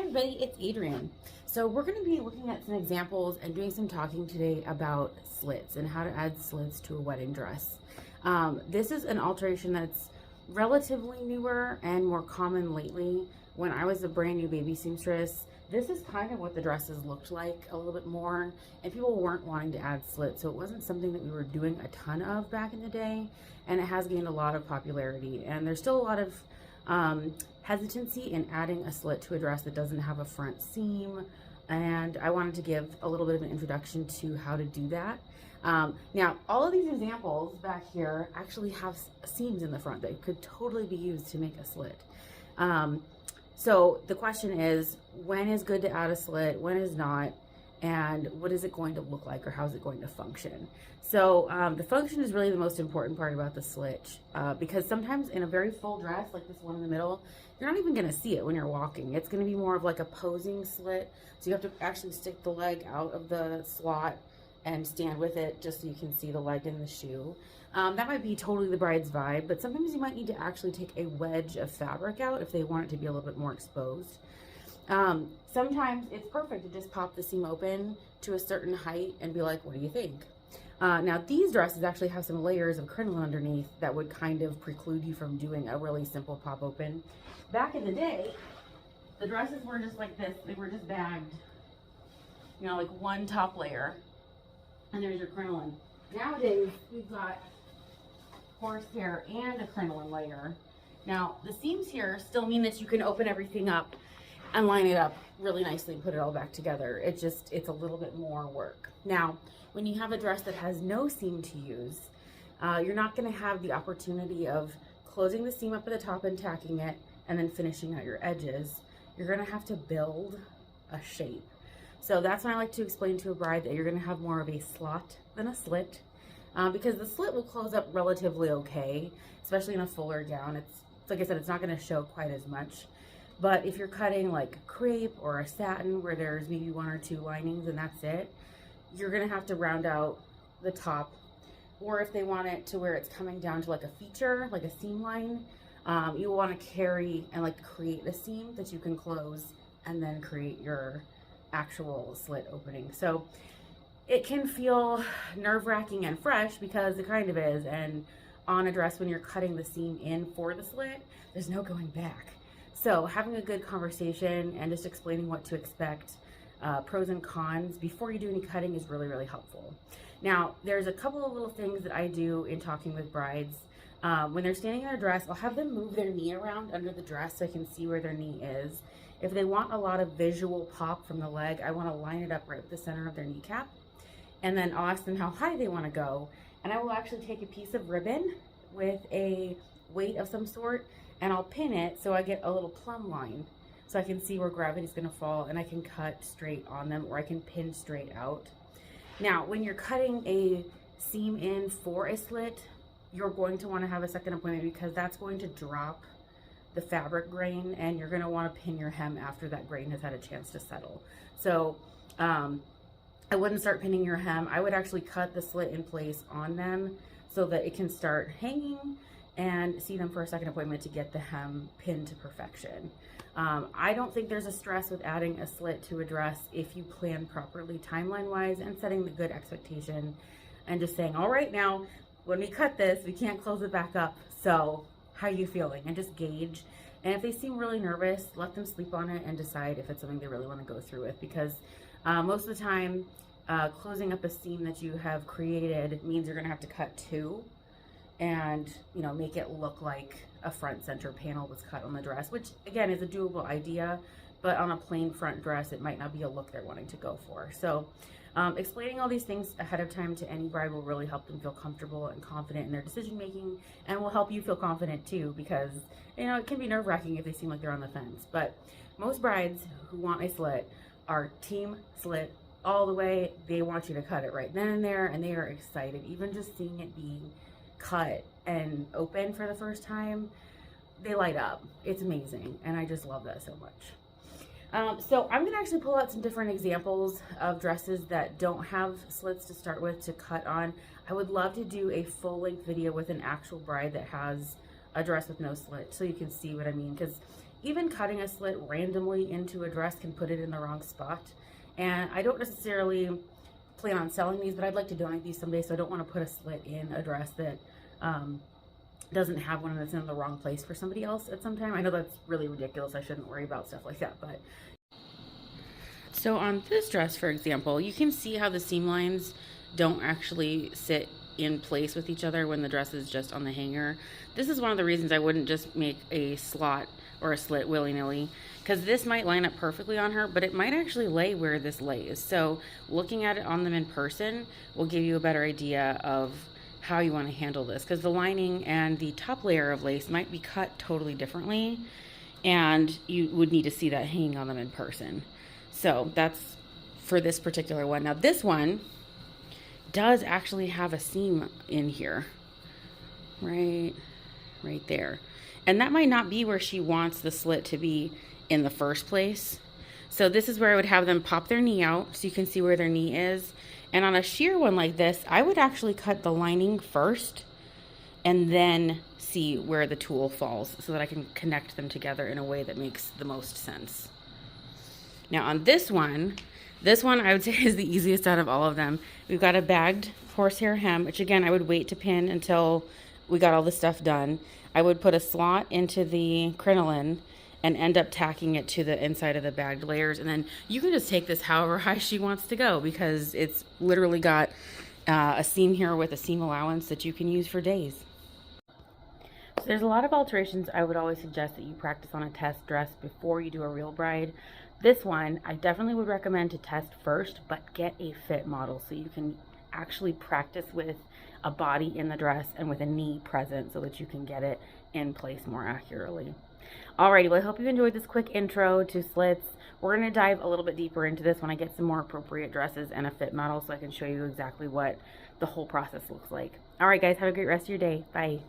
everybody, it's Adrienne. So we're going to be looking at some examples and doing some talking today about slits and how to add slits to a wedding dress. This is an alteration that's relatively newer and more common lately. When I was a brand new baby seamstress, this is kind of what the dresses looked like a little bit more, and people weren't wanting to add slits, so it wasn't something that we were doing a ton of back in the day, and it has gained a lot of popularity. And there's still a lot of hesitancy in adding a slit to a dress that doesn't have a front seam, and I wanted to give a little bit of an introduction to how to do that. Now, all of these examples back here actually have seams in the front that could totally be used to make a slit. So the question is, when is good to add a slit, when is not, and what is it going to look like, or how is it going to function? So the function is really the most important part about the slit, because sometimes in a very full dress, like this one in the middle, you're not even gonna see it when you're walking. It's gonna be more of like a posing slit. So you have to actually stick the leg out of the slot and stand with it just so you can see the leg in the shoe. That might be totally the bride's vibe, but sometimes you might need to actually take a wedge of fabric out if they want it to be a little bit more exposed. Sometimes it's perfect to just pop the seam open to a certain height and be like, what do you think? Now these dresses actually have some layers of crinoline underneath that would kind of preclude you from doing a really simple pop open. Back in the day, the dresses were just like this. They were just bagged, you know, like one top layer, and there's your crinoline. Nowadays, we've got horsehair and a crinoline layer. Now, the seams here still mean that you can open everything up and line it up really nicely and put it all back together. It's a little bit more work. Now, when you have a dress that has no seam to use, you're not gonna have the opportunity of closing the seam up at the top and tacking it and then finishing out your edges. You're gonna have to build a shape. So that's when I like to explain to a bride that you're gonna have more of a slot than a slit, because the slit will close up relatively okay, especially in a fuller gown. It's like I said, it's not gonna show quite as much. But if you're cutting like crepe or a satin where there's maybe one or two linings and that's it, you're gonna have to round out the top. Or if they want it to where it's coming down to like a feature, like a seam line, you wanna carry and like create a seam that you can close and then create your actual slit opening. So it can feel nerve-wracking and fresh, because it kind of is, and on a dress when you're cutting the seam in for the slit, there's no going back. So having a good conversation and just explaining what to expect, pros and cons before you do any cutting is really, really helpful. Now, there's a couple of little things that I do in talking with brides. When they're standing in their dress, I'll have them move their knee around under the dress so I can see where their knee is. If they want a lot of visual pop from the leg, I want to line it up right at the center of their kneecap. And then I'll ask them how high they want to go. And I will actually take a piece of ribbon with a weight of some sort, and I'll pin it so I get a little plumb line so I can see where gravity is going to fall, and I can cut straight on them, or I can pin straight out. Now, when you're cutting a seam in for a slit, you're going to want to have a second appointment, because that's going to drop the fabric grain, and you're going to want to pin your hem after that grain has had a chance to settle. So I wouldn't start pinning your hem. I would actually cut the slit in place on them so that it can start hanging, and see them for a second appointment to get the hem pinned to perfection. I don't think there's a stress with adding a slit to a dress if you plan properly timeline-wise and setting the good expectation and just saying, all right, now when we cut this, we can't close it back up, so how are you feeling? And just gauge. And if they seem really nervous, let them sleep on it and decide if it's something they really want to go through with, because most of the time, closing up a seam that you have created means you're going to have to cut two and, you know, make it look like a front center panel was cut on the dress, which again is a doable idea, but on a plain front dress, it might not be a look they're wanting to go for. So explaining all these things ahead of time to any bride will really help them feel comfortable and confident in their decision making, and will help you feel confident too, because, you know, it can be nerve-wracking if they seem like they're on the fence. But most brides who want a slit are team slit all the way. They want you to cut it right then and there, and they are excited. Even just seeing it being cut and open for the first time, they light up. It's amazing, and I just love that so much. So I'm gonna actually pull out some different examples of dresses that don't have slits to start with to cut on. I would love to do a full-length video with an actual bride that has a dress with no slit, so you can see what I mean, because even cutting a slit randomly into a dress can put it in the wrong spot. And I don't necessarily plan on selling these, but I'd like to donate these someday, so I don't want to put a slit in a dress that doesn't have one that's in the wrong place for somebody else at some time. I know that's really ridiculous. I shouldn't worry about stuff like that, but so on this dress, for example, you can see how the seam lines don't actually sit in place with each other when the dress is just on the hanger. This is one of the reasons I wouldn't just make a slot or a slit willy-nilly, because this might line up perfectly on her, but it might actually lay where this lays. So looking at it on them in person will give you a better idea of how you want to handle this, because the lining and the top layer of lace might be cut totally differently, and you would need to see that hanging on them in person. So that's for this particular one. Now this one does actually have a seam in here, right there. And that might not be where she wants the slit to be in the first place. So this is where I would have them pop their knee out so you can see where their knee is. And on a sheer one like this, I would actually cut the lining first and then see where the tulle falls so that I can connect them together in a way that makes the most sense. Now on this one I would say is the easiest out of all of them. We've got a bagged horsehair hem, which again, I would wait to pin until we got all the stuff done. I would put a slot into the crinoline and end up tacking it to the inside of the bagged layers. And then you can just take this however high she wants to go, because it's literally got a seam here with a seam allowance that you can use for days. So there's a lot of alterations I would always suggest that you practice on a test dress before you do a real bride. This one, I definitely would recommend to test first, but get a fit model so you can actually practice with a body in the dress and with a knee present so that you can get it in place more accurately. Alrighty, well, I hope you enjoyed this quick intro to slits. We're going to dive a little bit deeper into this when I get some more appropriate dresses and a fit model so I can show you exactly what the whole process looks like. Alright guys, have a great rest of your day. Bye.